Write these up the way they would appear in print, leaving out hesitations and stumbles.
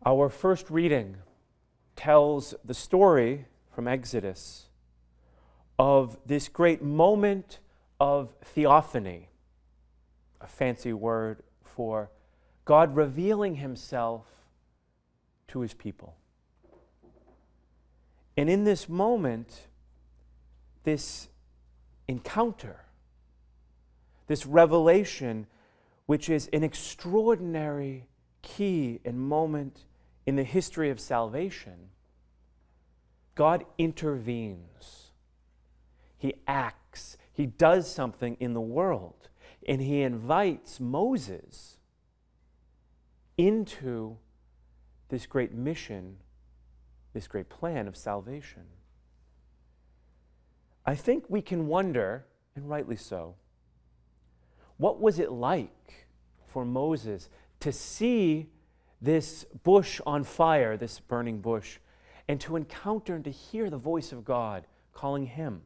Our first reading tells the story from Exodus of this great moment of theophany, a fancy word for God revealing himself to his people. And in this moment, this encounter, this revelation, which is an extraordinary key and moment in the history of salvation, God intervenes. He acts. He does something in the world. And he invites Moses into this great mission, this great plan of salvation. I think we can wonder, and rightly so, what was it like for Moses to see this bush on fire, this burning bush, and to encounter and to hear the voice of God calling him?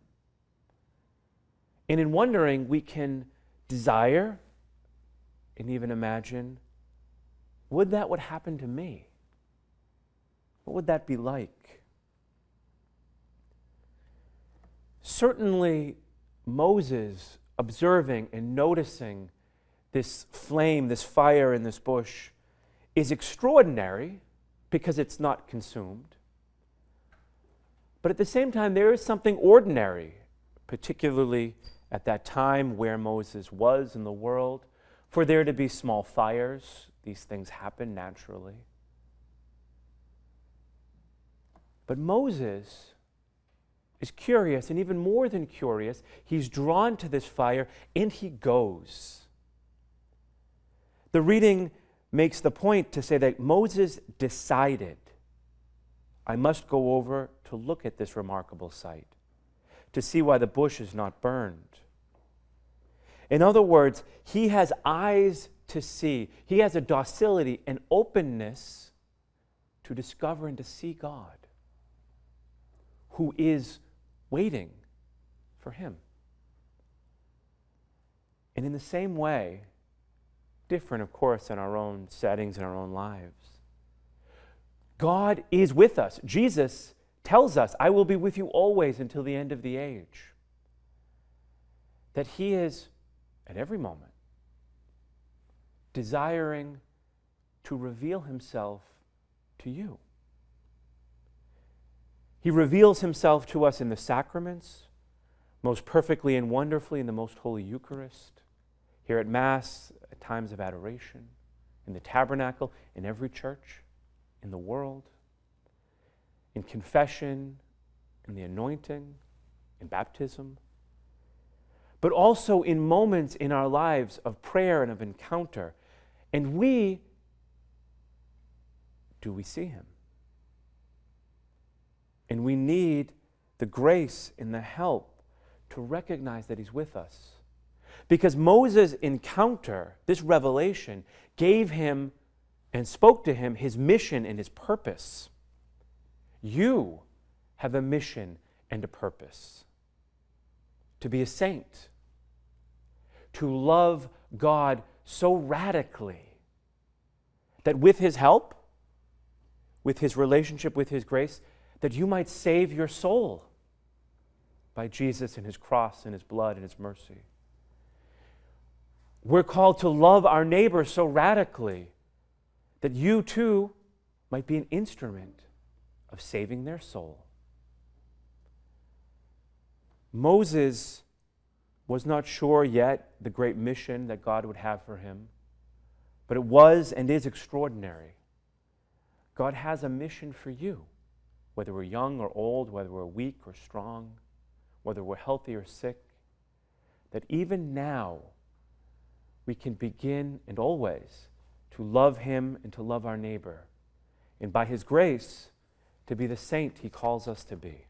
And in wondering, we can desire and even imagine, would that would happen to me? What would that be like? Certainly, Moses observing and noticing this flame, this fire in this bush is extraordinary because it's not consumed. But at the same time, there is something ordinary, particularly at that time where Moses was in the world, for there to be small fires. These things happen naturally. But Moses is curious, and even more than curious, he's drawn to this fire, and he goes. The reading makes the point to say that Moses decided, I must go over to look at this remarkable sight, to see why the bush is not burned. In other words, he has eyes to see. He has a docility and openness to discover and to see God, who is waiting for him. And in the same way, different, of course, in our own settings, in our own lives, God is with us. Jesus tells us, I will be with you always until the end of the age. That he is, at every moment, desiring to reveal himself to you. He reveals himself to us in the sacraments, most perfectly and wonderfully in the Most Holy Eucharist, here at Mass, at times of adoration, in the tabernacle, in every church, in the world, in confession, in the anointing, in baptism, but also in moments in our lives of prayer and of encounter. And do we see him? And we need the grace and the help to recognize that he's with us. Because Moses' encounter, this revelation, gave him and spoke to him his mission and his purpose. You have a mission and a purpose. To be a saint. To love God so radically that with his help, with his relationship, with his grace, that you might save your soul by Jesus and his cross and his blood and his mercy. We're called to love our neighbor so radically that you too might be an instrument of saving their soul. Moses was not sure yet the great mission that God would have for him, but it was and is extraordinary. God has a mission for you. Whether we're young or old, whether we're weak or strong, whether we're healthy or sick, that even now we can begin and always to love him and to love our neighbor, and by his grace to be the saint he calls us to be.